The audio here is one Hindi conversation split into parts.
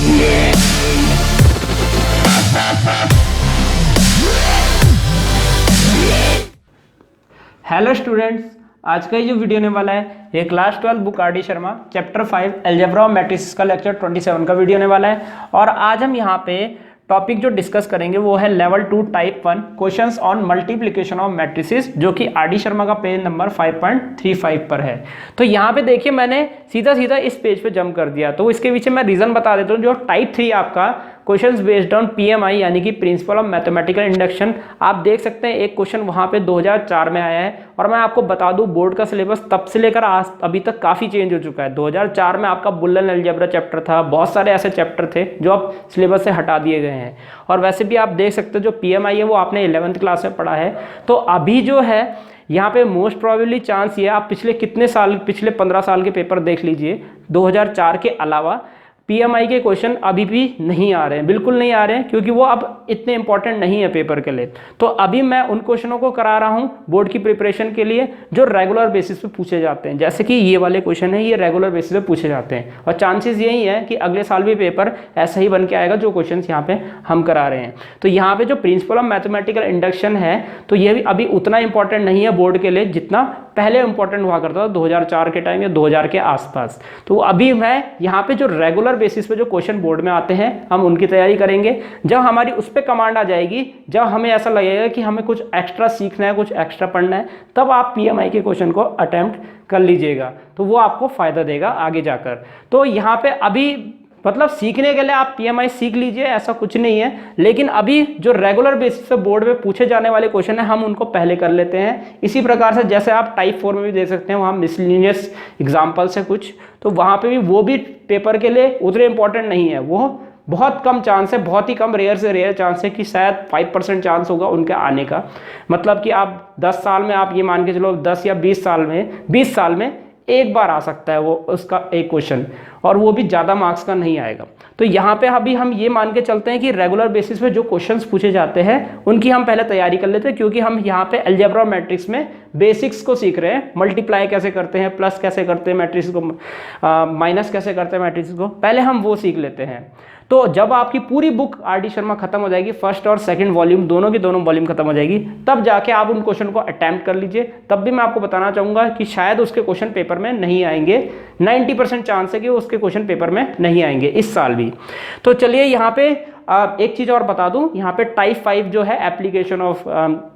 हेलो स्टूडेंट्स, आज का ये जो वीडियो होने वाला है ये class 12 book R D Sharma chapter 5 algebra of matrices का लेक्चर 27 का वीडियो होने वाला है। और आज हम यहाँ पे टॉपिक जो डिस्कस करेंगे वो है level 2 type 1 questions on multiplication of matrices, जो कि आर डी शर्मा का पेज नंबर 5.35 पर है। तो यहाँ पे देखिए मैंने सीधा सीधा इस पेज पे जंप कर दिया, तो इसके पीछे मैं रीजन बता देता हूँ। जो टाइप 3 आपका क्वेश्चंस बेस्ड ऑन पीएमआई यानी कि प्रिंसिपल ऑफ मैथमेटिकल इंडक्शन, आप देख सकते हैं एक क्वेश्चन वहां पे 2004 में आया है। और मैं आपको बता दूं बोर्ड का सिलेबस तब से लेकर आज अभी तक काफी चेंज हो चुका है। 2004 में आपका बुल्लन अलजेब्रा चैप्टर था, बहुत सारे ऐसे चैप्टर थे जो अब सिलेबस से हटा दिए गए हैं। और वैसे भी आप देख सकते हो जो पीएमआई है वो आपने 11th क्लास में पढ़ा है। तो अभी जो है यहाँ पे मोस्ट प्रोबेबली चांस ये, आप पिछले 15 साल के पेपर देख लीजिए 2004 के अलावा पीएमआई के क्वेश्चन अभी भी नहीं आ रहे हैं, बिल्कुल नहीं आ रहे हैं, क्योंकि वो अब इतने इंपॉर्टेंट नहीं है पेपर के लिए। तो अभी मैं उन क्वेश्चनों को करा रहा हूं बोर्ड की प्रिपरेशन के लिए जो रेगुलर बेसिस पे पूछे जाते हैं। जैसे कि ये वाले क्वेश्चन है, ये रेगुलर बेसिस पे पूछे जाते हैं और चांसेस यही है कि अगले साल भी पेपर ऐसा ही बन के आएगा जो क्वेश्चन यहाँ पे हम करा रहे हैं। तो यहाँ पे जो प्रिंसिपल ऑफ मैथमेटिकल इंडक्शन है तो ये भी अभी उतना इंपॉर्टेंट नहीं है बोर्ड के लिए जितना पहले इंपॉर्टेंट हुआ करता था 2004 के टाइम या 2000 के आसपास। तो अभी मैं यहाँ पे जो रेगुलर बेसिस पे जो क्वेश्चन बोर्ड में आते हैं हम उनकी तैयारी करेंगे। जब हमारी उस पर कमांड आ जाएगी, जब हमें ऐसा लगेगा कि हमें कुछ एक्स्ट्रा सीखना है, कुछ एक्स्ट्रा पढ़ना है, तब आप पीएमआई के क्वेश्चन को अटेम्प्ट कर लीजिएगा, तो वो आपको फायदा देगा आगे जाकर। तो यहाँ पे अभी मतलब सीखने के लिए आप पीएमआई सीख लीजिए, ऐसा कुछ नहीं है। लेकिन अभी जो रेगुलर बेसिस पे बोर्ड में पूछे जाने वाले क्वेश्चन है हम उनको पहले कर लेते हैं। इसी प्रकार से जैसे आप टाइप 4 में भी देख सकते हैं, वहाँ मिसलिनियस एग्जाम्पल्स है कुछ, तो वहाँ पे भी वो भी पेपर के लिए उतने इंपॉर्टेंट नहीं है। वो बहुत कम चांस है, बहुत ही कम, रेयर से रेयर चांस है कि शायद 5% चांस होगा उनके आने का। मतलब कि आप 10 साल में आप ये मान के चलो 10 या 20 साल में एक बार आ सकता है वो उसका एक क्वेश्चन, और वो भी ज़्यादा मार्क्स का नहीं आएगा। तो यहाँ पे अभी हम ये मान के चलते हैं कि रेगुलर बेसिस पे जो क्वेश्चंस पूछे जाते हैं उनकी हम पहले तैयारी कर लेते हैं, क्योंकि हम यहाँ पे अलजेब्रा मैट्रिक्स में बेसिक्स को सीख रहे हैं। मल्टीप्लाई कैसे करते हैं, प्लस कैसे करते हैं मैट्रिक्स को, माइनस कैसे करते हैं मैट्रिक्स को, पहले हम वो सीख लेते हैं। तो जब आपकी पूरी बुक आर डी शर्मा खत्म हो जाएगी, फर्स्ट और सेकंड वॉल्यूम दोनों की दोनों वॉल्यूम खत्म हो जाएगी, तब जाके आप उन क्वेश्चन को अटेम्प्ट कर लीजिए। तब भी मैं आपको बताना चाहूंगा कि शायद उसके क्वेश्चन पेपर में नहीं आएंगे, 90% चांस है कि उसके क्वेश्चन पेपर में नहीं आएंगे इस साल भी। तो चलिए यहाँ पे एक चीज और बता दूं, यहाँ पे टाइप 5 जो है एप्लीकेशन ऑफ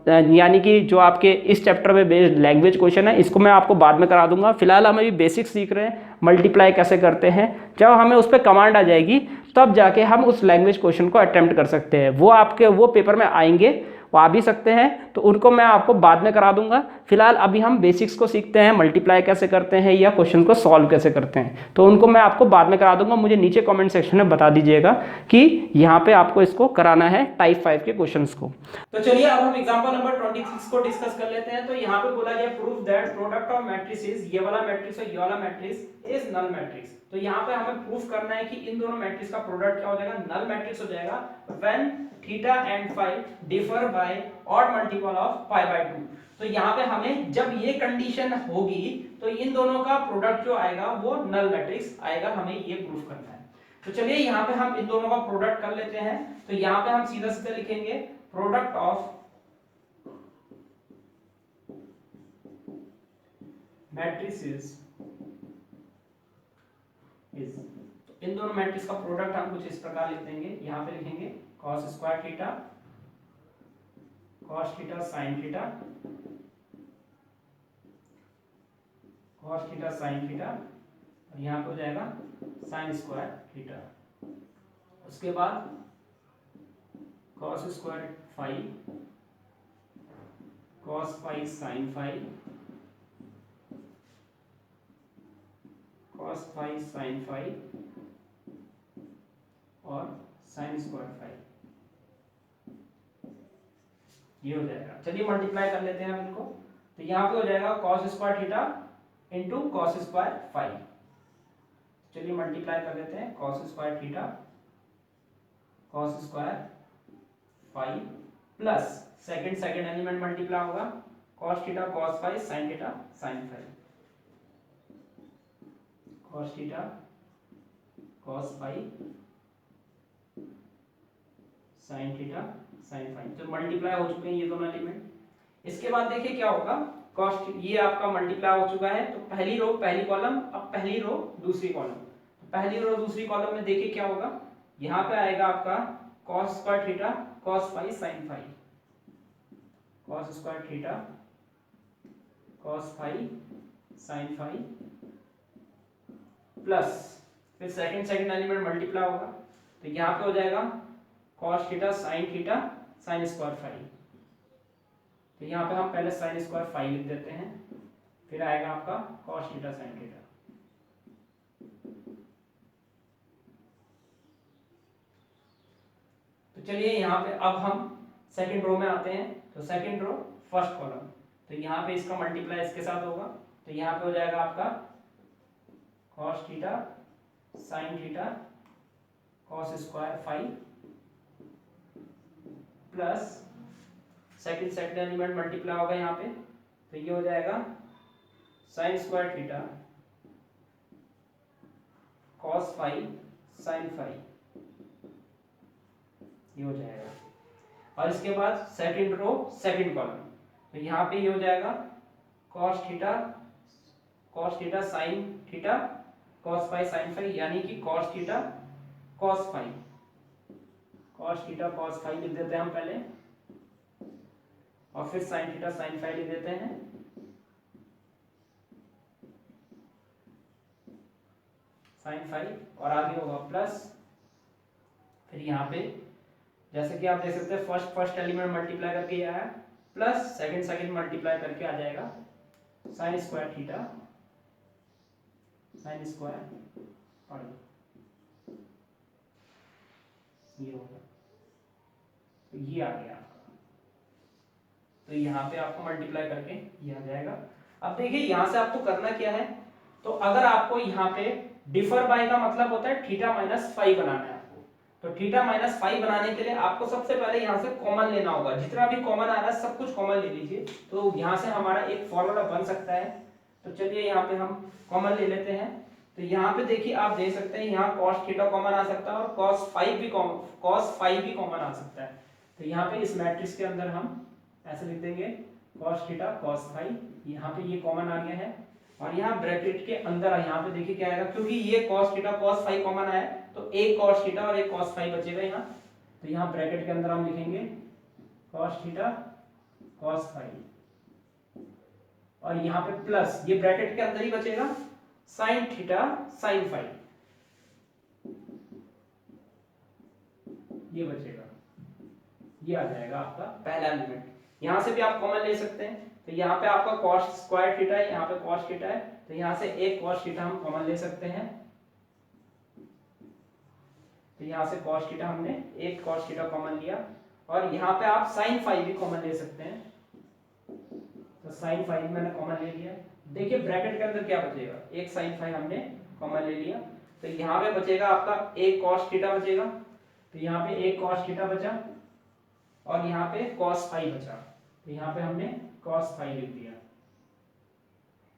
यानी कि जो आपके इस चैप्टर में बेस्ड लैंग्वेज क्वेश्चन है, इसको मैं आपको बाद में करा दूंगा। फिलहाल हम अभी बेसिक सीख रहे हैं, मल्टीप्लाई कैसे करते हैं। जब हमें उस पर कमांड आ जाएगी तब जाके हम उस लैंग्वेज क्वेश्चन को अटेम्प्ट कर सकते हैं। वो आपके वो पेपर में आएंगे, वो आ भी सकते हैं, तो उनको मैं आपको बाद में करा दूंगा। फिलहाल अभी हम बेसिक्स को सीखते हैं, मल्टीप्लाई कैसे करते हैं या क्वेश्चन को सॉल्व कैसे करते हैं, तो उनको मैं आपको बाद में करा दूंगा। मुझे नीचे कमेंट सेक्शन में बता दीजिएगा कि यहाँ पे आपको इसको कराना है टाइप 5 के क्वेश्चंस को। तो चलिए अब हम एग्जांपल नंबर 26 को डिस्कस कर लेते हैं। तो यहाँ पे बोला गया proof that product of matrices, ये वाला मैट्रिक्स और ये वाला मैट्रिक्स इज नल मैट्रिक्स। तो यहाँ पे हमें प्रूफ करना है कि इन दोनों मैट्रिक्स का प्रोडक्ट क्या हो जाएगा, नल मैट्रिक्स हो जाएगा when theta and phi differ by odd multiple of pi by 2। तो यहाँ पे हमें जब ये कंडीशन होगी तो इन दोनों का प्रोडक्ट जो आएगा वो नल मैट्रिक्स आएगा, हमें ये प्रूफ करना है। तो चलिए यहाँ पे हम इन दोनों का प्रोडक्ट कर लेते हैं। तो यहाँ पे हम सीधा सीधा लिखेंगे प्रोडक्ट ऑफ मैट्रिसेस इज, इन दोनों मैट्रिक्स का प्रोडक्ट हम कुछ इस प्रकार लिख देंगे। यहाँ पे लिखेंगे cos square theta cos theta sin theta cos theta sin theta, और यहाँ पे हो जाएगा sin स्क्वायर थीटा। उसके बाद cos square phi cos phi sin phi cos phi sin phi और sin स्क्वायर फाई, ये हो जाएगा। चलिए मल्टीप्लाई कर लेते हैं हम इनको। तो यहाँ पे हो जाएगा cos square theta into cos square phi. चलिए मल्टीप्लाई कर लेते हैं, cos square theta cos square phi plus second element multiply होगा cos theta cos phi sin theta sin phi, cos theta cos phi sine theta sine phi, जो मल्टीप्लाई हो चुके हैं ये दोनों एलिमेंट। इसके बाद देखिए क्या होगा, कॉस्ट ये आपका मल्टीप्लाई हो चुका है, तो पहली रो पहली कॉलम, अब पहली रो दूसरी कॉलम, तो पहली रो दूसरी कॉलम में देखिए क्या होगा, यहाँ पे आएगा आपका cos square theta cos phi sine phi, cos square theta cos phi sine phi, plus फिर सेकंड एलिमेंट मल्टीप्लाई होगा, तो यहाँ पे हो जाएगा cos theta sine square phi, तो यहाँ पे हम पहले साइन स्क्वायर फाई लिख देते हैं, फिर आएगा आपका कॉस थीटा साइन थीटा। तो चलिए यहाँ पे अब हम सेकंड रो में आते हैं, तो सेकंड रो फर्स्ट कॉलम, तो यहाँ पे इसका मल्टीप्लाई इसके साथ होगा, तो यहाँ पे हो जाएगा आपका cos theta sine theta cos square phi, plus second element multiply होगा यहाँ पे, तो ये हो जाएगा sine square theta cos phi sine phi, ये हो जाएगा। और इसके बाद सेकंड रो सेकंड कॉलम, तो यहाँ पे ये हो जाएगा cos theta sine theta cos phi sine phi, यानी कि cos theta cos phi, cos theta cos phi लिख देते हैं हम पहले, और फिर साइन थीटा साइन फाई लिख देते हैं, साइन फाई, और आगे होगा प्लस, फिर यहाँ पे जैसे कि आप देख सकते हैं फर्स्ट एलिमेंट मल्टीप्लाई करके आया, प्लस सेकंड मल्टीप्लाई करके आ जाएगा sine square theta sine square, और ये होगा, तो ये आ गया आपका, तो यहाँ पे आपको मल्टीप्लाई करके ये आ जाएगा। अब देखिए यहाँ से आपको करना क्या है, तो अगर आपको यहाँ पे डिफर बाय का मतलब होता है थीटा माइनस फाई बनाना है आपको, तो थीटा माइनस फाई बनाने के लिए आपको सबसे पहले यहाँ से कॉमन लेना होगा, जितना भी कॉमन आ रहा है सब कुछ कॉमन ले लीजिए, तो यहाँ से हमारा एक फॉर्मूला बन सकता है। तो चलिए यहाँ पे हम कॉमन ले लेते हैं, तो यहाँ पे देखिए आप देख सकते हैं यहाँ cos थीटा कॉमन आ सकता है और cos फाई भी कॉमन आ सकता है, तो यहाँ पे इस मैट्रिक्स के अंदर हम ऐसे लिख देंगे cos थीटा cos फाई, यहाँ पे ये कॉमन आ गया है, और यहाँ ब्रैकेट के अंदर यहाँ पे देखिए क्या आएगा, क्योंकि ये cos theta cos phi common आया तो एक cos थीटा और एक cos फाई बचेगा यहाँ, तो यहाँ ब्रैकेट के अंदर हम लिखेंगे cos थीटा cos फाई, और यहाँ पे प्लस ये ब्रैकेट के अंदर ही बचेगा साइन थीटा साइन फाई, ये बचेगा, ये आ जाएगा आपका पहला एलिमेंट। यहां से भी आप कॉमन ले सकते हैं, तो यहाँ पे आपका cos स्क्वायर थीटा है, यहाँ पे cos थीटा है, तो यहाँ से एक cos थीटा हम कॉमन ले सकते हैं, तो यहाँ से cos थीटा हमने एक cos थीटा कॉमन लिया, और यहाँ पे आप साइन फाई भी कॉमन ले सकते हैं, तो साइन फाई मैंने कॉमन ले लिया। देखिए ब्रैकेट के अंदर क्या बचेगा, एक साइन फाई हमने कॉमन ले लिया, तो यहाँ पे बचेगा आपका एक cos थीटा बचेगा, तो यहाँ पे एक cos थीटा बचा, और यहाँ पे cos फाई बचा, तो यहाँ पे हमने cos फाई लिख दिया,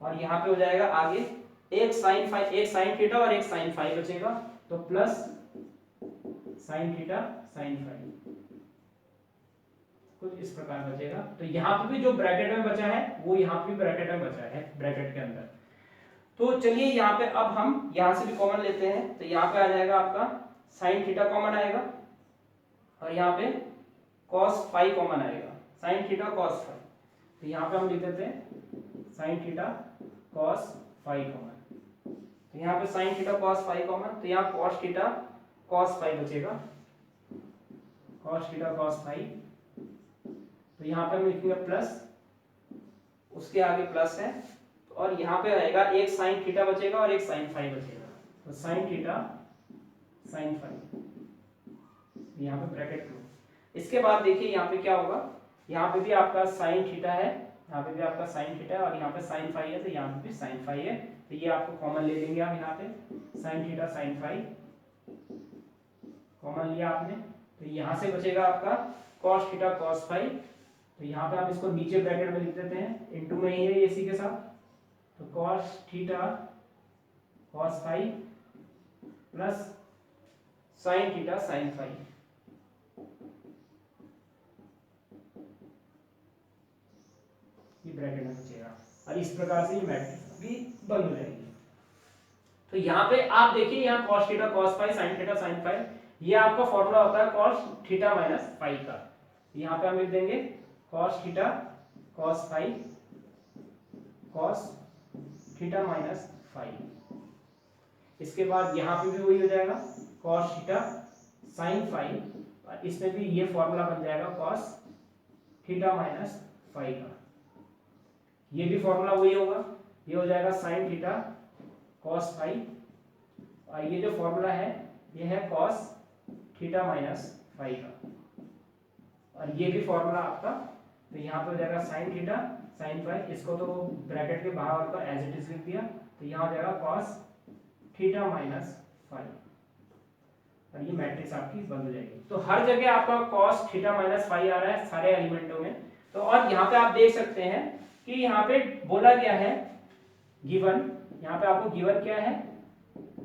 और यहाँ पे हो जाएगा आगे एक साइन थीटा और एक साइन फाई बचेगा, तो plus sine theta sine phi, कुछ इस प्रकार बचेगा। तो यहाँ पे भी जो ब्रैकेट में बचा है वो यहाँ पे भी ब्रैकेट में बचा है, ब्रैकेट के अंदर। तो चलिए यहाँ पे अब हम यहाँ से भी कॉमन लेते हैं, तो यहाँ पे आ जाएगा आपका साइन थीटा कॉमन आएगा, और यहाँ पे cos फाई कॉमन आएगा, साइन थीटा cos फाई, तो यहाँ पे हम लिख देते हैं sine theta cos phi common, तो यहाँ पे sine theta cos phi common, तो यहाँ cos थीटा cos फाई बचेगा, cos थीटा cos फाई, तो यहाँ पे हम लिखेंगे प्लस, उसके आगे प्लस है, और यहाँ पे आएगा एक साइन थीटा बचेगा और एक साइन फाई बचेगा, तो साइन थीटा साइन फाई, यहाँ पे ब्रैकेट क्लोज। इसके बाद देखिए यहाँ पे क्या होगा, यहाँ पे भी आपका साइन थीटा है, यहाँ पे भी आपका साइन थीटा है, और यहाँ पे साइन फाई है, तो यहाँ पे भी साइन फाई है, तो ये आपको कॉमन ले लेंगे आप, यहाँ पे sine theta sine phi common लिया आपने, तो यहाँ से बचेगा आपका cos थीटा cos फाई, तो यहाँ पे आप इसको नीचे ब्रैकेट में लिख देते हैं, इनटू में ही है ये इसी के साथ, तो cos theta cos phi plus sine theta sine phi, bracket में बचेगा और इस प्रकार से ये मैट्रिक्स भी बन हो जाएगी। तो यहाँ पे आप देखिए, यहाँ cos theta cos phi, sin theta sin phi, ये आपका फॉर्मूला होता है cos थीटा माइनस फाई का। यहाँ पे हम लिख देंगे cos theta cos phi cos theta minus phi. इसके बाद यहाँ पे भी वही हो जाएगा cos थीटा sin फाई, और इसमें भी ये फॉर्मूला बन जाएगा cos थीटा माइनस फाई का। ये भी फॉर्मूला वही होगा, ये हो जाएगा sin थीटा cos फाई, और ये जो फॉर्मूला है ये है cos थीटा माइनस फाई का, और ये भी फॉर्मूला आपका, तो यहाँ पे हो जाएगा sin थीटा sin फाई, इसको तो ब्रैकेट के बाहर का एज इट इज लिख दिया, तो यहाँ हो जाएगा cos थीटा माइनस फाई, और ये मैट्रिक्स आपकी बन हो जाएगी। तो हर जगह आपका cos थीटा माइनस फाई आ रहा है सारे एलिमेंटों में। तो और यहाँ पे आप देख सकते हैं कि यहाँ पे बोला गया है गिवन, यहाँ पे आपको गिवन क्या है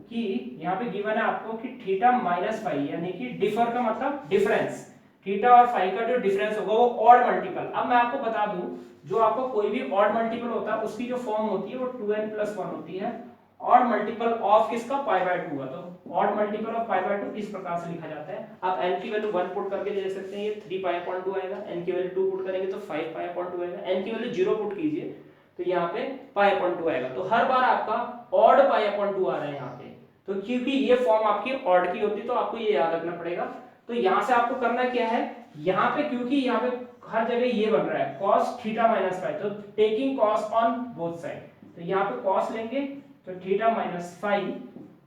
कि यहाँ पे गिवन है आपको कि थीटा माइनस फाई, यानी कि डिफर का मतलब डिफरेंस, थीटा और फाई का जो डिफरेंस होगा वो ऑड मल्टीपल। अब मैं आपको बता दूं, जो आपको कोई भी ऑड मल्टीपल होता है उसकी जो फॉर्म होती है वो 2n+1 होती है। ऑड मल्टीपल ऑफ किसका, पाई बाय 2 का, तो odd multiple of pi by 2 इस प्रकार से लिखा जाता है। आप n की वैल्यू 1 पुट करके ले सकते हैं, ये 3π/2 आएगा, n की वैल्यू 2 पुट करेंगे तो 5π/2 आएगा, n की वैल्यू 0 पुट कीजिए तो यहाँ पे π/2 आएगा। तो हर बार आपका ऑड π/2 आ रहा है यहाँ पे, तो क्योंकि ये फॉर्म आपकी ऑड की होती है तो आपको ये याद रखना पड़ेगा। तो यहाँ से आपको करना क्या है, यहाँ पे क्योंकि यहाँ पे हर जगह ये बन रहा है cos थीटा माइनस फाई, तो taking cos on both side, तो यहाँ पे cos लेंगे तो थीटा माइनस फाई,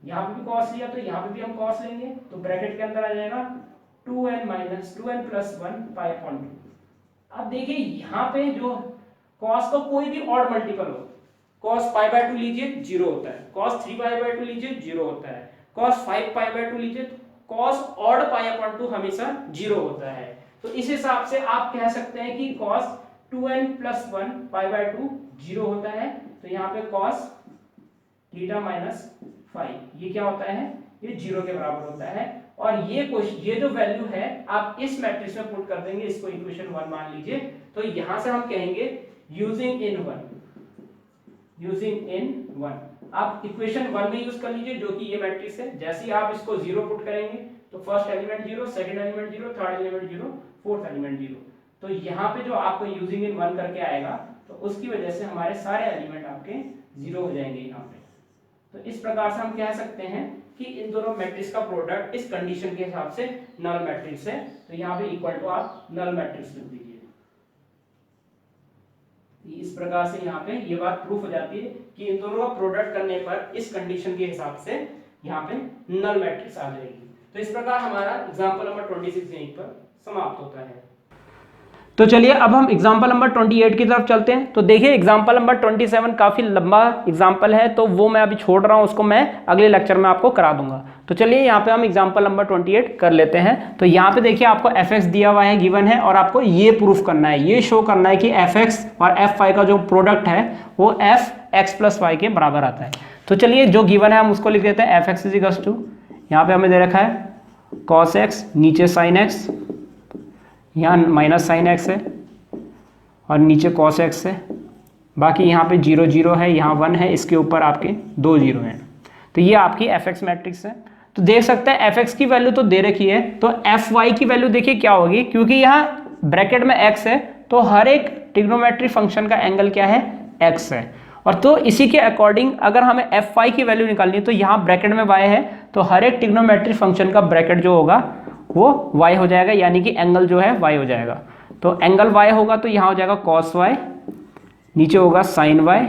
यहाँ पे भी cos लिया तो यहाँ पे भी हम cos लेंगे, तो ब्रैकेट के अंदर आ जाएगा 2n+1 π/2। अब देखिए यहाँ पे जो cos का कोई भी ऑड मल्टीपल हो, cos π/2 लीजिए 0 होता है, cos 3π/2 लीजिए 0 होता है, cos 5π/2 लीजिए, cos ऑड π/2 हमेशा 0 होता है। तो इस हिसाब से आप कह सकते हैं कि cos 2n+1 π/2 0 होता है, तो यहाँ पे cos थीटा माइनस फाई ये क्या होता है, ये 0 के बराबर होता है। और ये जो वैल्यू है आप इस मैट्रिक्स में पुट कर देंगे, इसको इक्वेशन 1 मान लीजिए, तो यहां से हम कहेंगे यूजिंग इन 1 आप इक्वेशन 1 में यूज कर लीजिए, जो कि ये मैट्रिक्स है। जैसे ही आप इसको 0 पुट करेंगे तो first element 0, second element 0, third element 0, fourth element 0, तो यहाँ पे जो आपको यूजिंग इन 1 करके आएगा तो उसकी वजह से हमारे सारे एलिमेंट आपके 0 हो जाएंगे यहाँ पे। तो इस प्रकार से हम कह सकते हैं कि इन दोनों मैट्रिक्स का प्रोडक्ट इस कंडीशन के हिसाब से नल मैट्रिक्स है, तो यहाँ पे इक्वल टू आप नल मैट्रिक्स लिख दीजिए। इस प्रकार से यहाँ पे ये बात प्रूफ हो जाती है कि इन दोनों का प्रोडक्ट करने पर इस कंडीशन के हिसाब से यहाँ पे नल मैट्रिक्स आ जाएगी। तो इस प्रकार हमारा एग्जांपल नंबर 26 यहीं पर समाप्त होता है। तो चलिए अब हम एग्जाम्पल नंबर 28 की तरफ चलते हैं। तो देखिए एग्जाम्पल नंबर 27 काफ़ी लंबा एग्जाम्पल है, तो वो मैं अभी छोड़ रहा हूँ, उसको मैं अगले लेक्चर में आपको करा दूंगा। तो चलिए यहाँ पे हम एग्जाम्पल नंबर 28 कर लेते हैं। तो यहाँ पे देखिए आपको fx दिया हुआ है, गिवन है, और आपको ये प्रूफ करना है, ये शो करना है कि fx और fy का जो प्रोडक्ट है वो fx + y के बराबर आता है। तो चलिए जो गिवन है हम उसको लिख देते हैं, fx = यहाँ पे हमें दे रखा है cos x, नीचे sin x, यहाँ माइनस साइन एक्स है और नीचे cos x है, बाकी यहाँ पे 0 0 है, यहाँ 1 है, इसके ऊपर आपके 2 0 हैं। तो ये आपकी fx मैट्रिक्स है। तो देख सकते हैं fx की वैल्यू तो दे रखी है, तो fy की वैल्यू देखिए क्या होगी, क्योंकि यहाँ ब्रैकेट में x है तो हर एक ट्रिग्नोमेट्रिक फंक्शन का एंगल क्या है, x है। और तो इसी के अकॉर्डिंग अगर हमें fy की वैल्यू निकालनी है तो यहाँ ब्रैकेट में y है, तो हर एक ट्रिग्नोमेट्रिक फंक्शन का ब्रैकेट जो होगा वो y हो जाएगा, यानी कि एंगल जो है y हो जाएगा। तो एंगल y होगा तो यहाँ हो जाएगा cos y, नीचे होगा sin y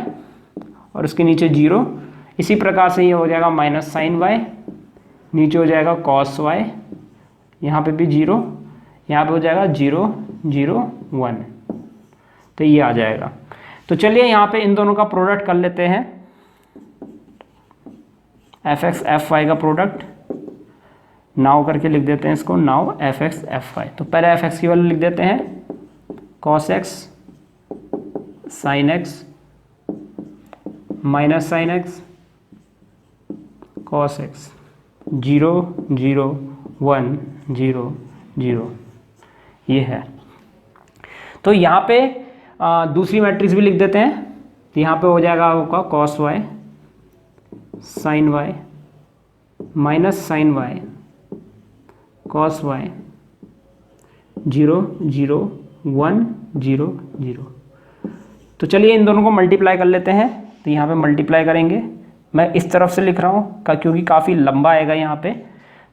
और उसके नीचे 0। इसी प्रकार से ये हो जाएगा माइनस sin y, नीचे हो जाएगा cos y, यहाँ पे भी 0, यहाँ पे हो जाएगा 0 0 1, तो ये आ जाएगा। तो चलिए यहाँ पे इन दोनों का प्रोडक्ट कर लेते हैं, fx fy का प्रोडक्ट नाउ करके लिख देते हैं इसको, नाउ fx fy। तो पहले fx की वैल्यू लिख देते हैं cos x sin x minus sin x cos x 0 0 1 0 0 ये है। तो यहाँ पे दूसरी मैट्रिक्स भी लिख देते हैं। तो यहाँ पे हो जाएगा आपका cos y sine y minus sine y cos y 0 0 1 0 0। तो चलिए इन दोनों को मल्टीप्लाई कर लेते हैं। तो यहाँ पे मल्टीप्लाई करेंगे, मैं इस तरफ से लिख रहा हूँ क्योंकि काफ़ी लंबा आएगा यहाँ पे।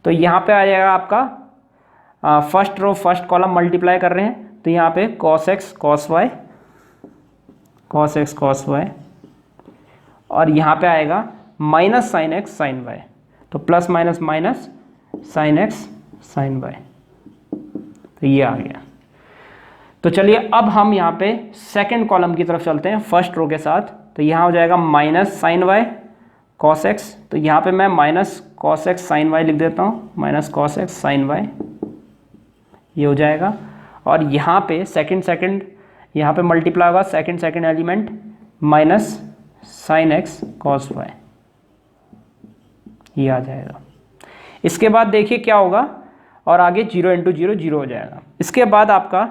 तो यहाँ पे आ जाएगा आपका first row first column multiply कर रहे हैं। तो यहाँ पे कॉस एक्स कॉस वाई और यहाँ पे आएगा minus sine x sine y. तो plus minus minus sine x sine y. तो ये आ गया। तो चलिए अब हम यहाँ पे सेकंड कॉलम की तरफ चलते हैं फर्स्ट रो के साथ। तो यहाँ हो जाएगा minus sine y cos x. तो यहाँ पे मैं minus cos x sine y लिख देता हूँ, minus cos x sine y, ये हो जाएगा। और यहाँ पे सेकंड यहाँ पे मल्टीप्लाई होगा second element minus sine x cos y, ये आ जाएगा। इसके बाद देखिए क्या होगा, और आगे 0 × 0 0 हो जाएगा। इसके बाद आपका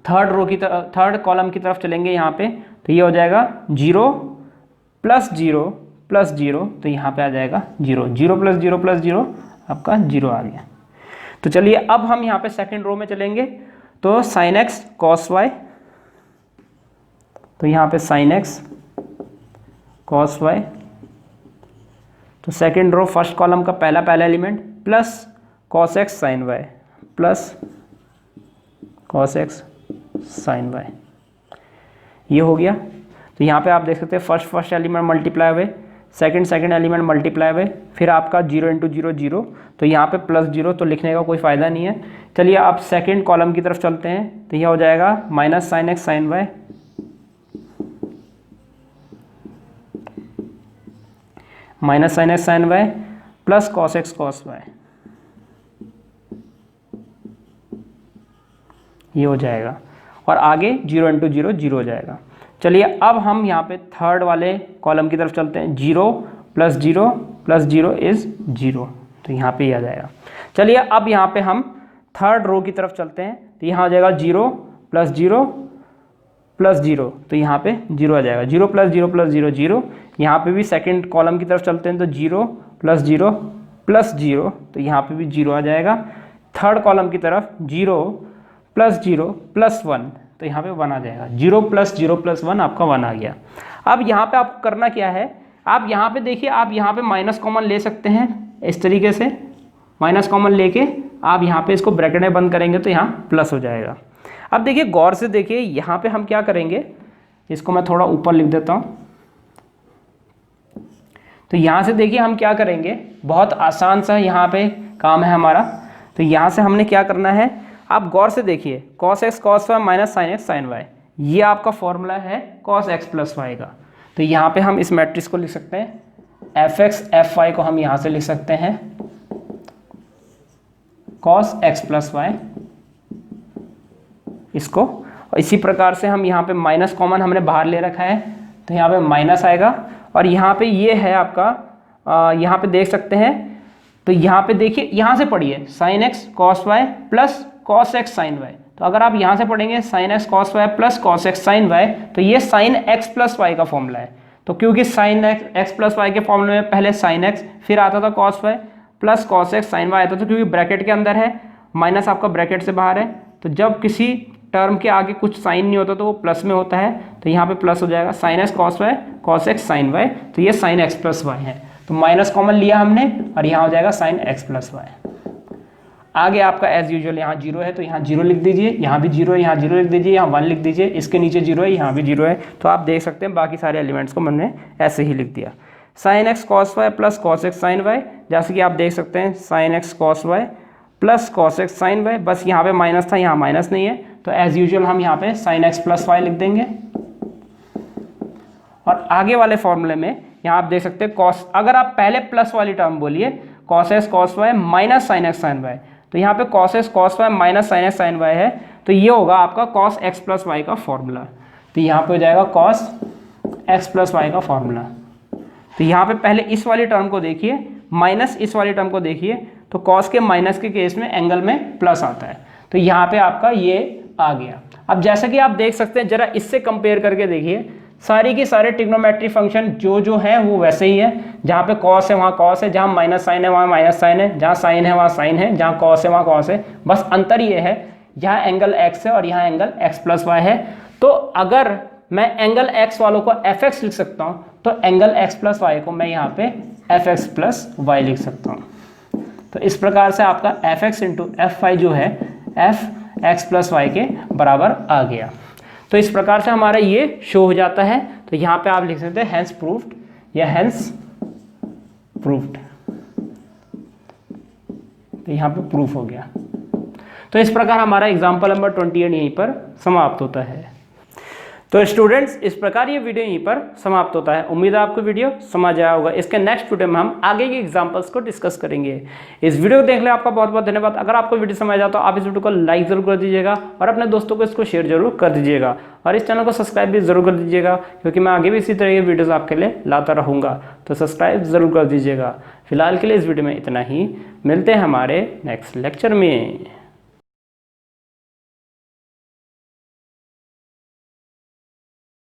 थर्ड कॉलम की तरफ चलेंगे यहाँ पे। तो ये हो जाएगा 0 + 0 + 0। तो यहाँ पे आ जाएगा 0 0 + 0 + 0 आपका 0 आ गया। तो चलिए अब हम यहाँ पे सेकंड रो में चलेंगे। तो साइन एक्स कॉस वाई, तो यहाँ पे साइन एक्स कॉस वाई। तो सेकंड रो फर्स्ट कॉलम का पहला element plus cos x sine y plus cos x sine y, ये हो गया। तो यहाँ पे आप देख सकते हैं फर्स्ट एलिमेंट मल्टीप्लाई हुए, सेकंड एलिमेंट मल्टीप्लाई हुए, फिर आपका 0 × 0 0। तो यहाँ पे +0 तो लिखने का कोई फ़ायदा नहीं है। चलिए आप सेकंड कॉलम की तरफ चलते हैं। तो यह हो जाएगा minus sine x sine y minus sine x sine y plus cos x cos y, ये हो जाएगा। और आगे 0 × 0 0 हो जाएगा। चलिए अब हम यहाँ पे थर्ड वाले कॉलम की तरफ चलते हैं। 0 + 0 + 0 इज़ 0। तो यहाँ पे आ जाएगा। चलिए अब यहाँ पे हम थर्ड रो की तरफ चलते हैं। तो यहाँ आ जाएगा 0 + 0 + 0। तो यहाँ पे 0 आ जाएगा। 0 + 0 + 0 0। यहाँ पे भी सेकंड कॉलम की तरफ चलते हैं। तो 0 + 0 + 0। तो यहाँ पे भी 0 आ जाएगा। थर्ड कॉलम की तरफ 0 + 0 + 1। तो यहाँ पे 1 आ जाएगा। 0 + 0 + 1 आपका 1 आ गया। अब यहाँ पे आपको करना क्या है, आप यहाँ पे देखिए, आप यहाँ पे माइनस कॉमन ले सकते हैं। इस तरीके से माइनस कॉमन लेके आप यहाँ पे इसको ब्रैकेट में बंद करेंगे तो यहाँ प्लस हो जाएगा। अब देखिए गौर से देखिए, यहाँ पे हम क्या करेंगे, इसको मैं थोड़ा ऊपर लिख देता हूँ। तो यहाँ से देखिए हम क्या करेंगे, बहुत आसान सा यहाँ पे काम है हमारा। तो यहाँ से हमने क्या करना है, आप गौर से देखिए, cos x cos y minus sine x sine y, ये आपका फॉर्मूला है cos x + y का। तो यहाँ पे हम इस मैट्रिक्स को लिख सकते हैं, fx fy को हम यहाँ से लिख सकते हैं cos x + y, इसको। और इसी प्रकार से हम यहाँ पे माइनस कॉमन हमने बाहर ले रखा है, तो यहाँ पे माइनस आएगा। और यहाँ पे ये है आपका, यहाँ पे देख सकते हैं। तो यहाँ पे देखिए, यहाँ से पढ़िए sine x cos y plus cos x sine y. तो अगर आप यहाँ से पढ़ेंगे sine x cos y plus cos x sine y, तो ये साइन एक्स प्लस वाई का फॉर्मूला है। तो क्योंकि साइन एक्स प्लस वाई के फॉर्मूले में पहले साइन एक्स, फिर आता था cos y plus cos x sine y आता था, क्योंकि ब्रैकेट के अंदर है, माइनस आपका ब्रैकेट से बाहर है। तो जब किसी टर्म के आगे कुछ साइन नहीं होता तो वो प्लस में होता है। तो यहाँ पे प्लस हो जाएगा, sine x cos y cos x sine y. तो ये साइन एक्स प्लस वाई है। तो माइनस कॉमन लिया हमने और यहाँ हो जाएगा साइन एक्स प्लस वाई। आगे आपका एज यूजुअल यहाँ 0 है, तो यहाँ 0 लिख दीजिए, यहाँ भी 0 है, यहाँ 0 लिख दीजिए, यहाँ 1 लिख दीजिए, इसके नीचे 0 है, यहाँ भी 0 है। तो आप देख सकते हैं बाकी सारे एलिमेंट्स को मैंने ऐसे ही लिख दिया। Sine x cos y plus cos x sine y, जैसे कि आप देख सकते हैं sine x cos y plus cos x sine y. बस यहाँ पे माइनस था, यहाँ माइनस नहीं है, तो एज यूजुअल हम यहाँ पे साइन एक्स प्लस वाई लिख देंगे। और आगे वाले फॉर्मूले में यहाँ आप देख सकते हैं कॉस, अगर आप पहले प्लस वाली टर्म बोलिए cos x cos y minus sine x sine y, तो यहाँ पे cos x cos y minus sine x sine y है, तो ये होगा आपका कॉस एक्स प्लस वाई का फॉर्मूला। तो यहाँ पे हो जाएगा कॉस एक्स प्लस वाई का फॉर्मूला। तो यहाँ पे पहले इस वाली टर्म को देखिए, माइनस इस वाली टर्म को देखिए। तो कॉस के माइनस के केस में एंगल में प्लस आता है, तो यहाँ पे आपका ये आ गया। अब जैसा कि आप देख सकते हैं, जरा इससे कंपेयर करके देखिए, सारी की सारे ट्रिग्नोमेट्री फंक्शन जो है वो वैसे ही है। जहाँ पे कॉस है वहाँ कॉस है, जहाँ माइनस साइन है वहाँ माइनस साइन है, जहाँ साइन है वहाँ साइन है, जहाँ कॉस है वहाँ कॉस है। बस अंतर ये है, यहाँ एंगल x है और यहाँ एंगल x प्लस वाई है। तो अगर मैं एंगल x वालों को fx लिख सकता हूँ, तो एंगल x प्लस वाई को मैं यहाँ पे fx प्लस वाई लिख सकता हूँ। तो इस प्रकार से आपका fx इंटू एफ वाई जो है fx प्लस वाई के बराबर आ गया। तो इस प्रकार से हमारा ये शो हो जाता है। तो यहाँ पे आप लिख सकते हैं हैंस प्रूव्ड या हैंस प्रूव्ड। तो यहाँ पे प्रूफ हो गया। तो इस प्रकार हमारा एग्जाम्पल नंबर 28 यहीं पर समाप्त होता है। तो स्टूडेंट्स, इस प्रकार ये वीडियो यहीं पर समाप्त होता है। उम्मीद है आपको वीडियो समझ आया होगा। इसके नेक्स्ट वीडियो में हम आगे के एग्जांपल्स को डिस्कस करेंगे। इस वीडियो को देखने आपका बहुत बहुत धन्यवाद। अगर आपको वीडियो समझ आया तो आप इस वीडियो को लाइक जरूर कर दीजिएगा और अपने दोस्तों को इसको शेयर जरूर कर दीजिएगा और इस चैनल को सब्सक्राइब भी जरूर कर दीजिएगा, क्योंकि मैं आगे भी इसी तरह के वीडियोज़ आपके लिए लाता रहूँगा। तो सब्सक्राइब जरूर कर दीजिएगा। फिलहाल के लिए इस वीडियो में इतना ही। मिलते हैं हमारे नेक्स्ट लेक्चर में।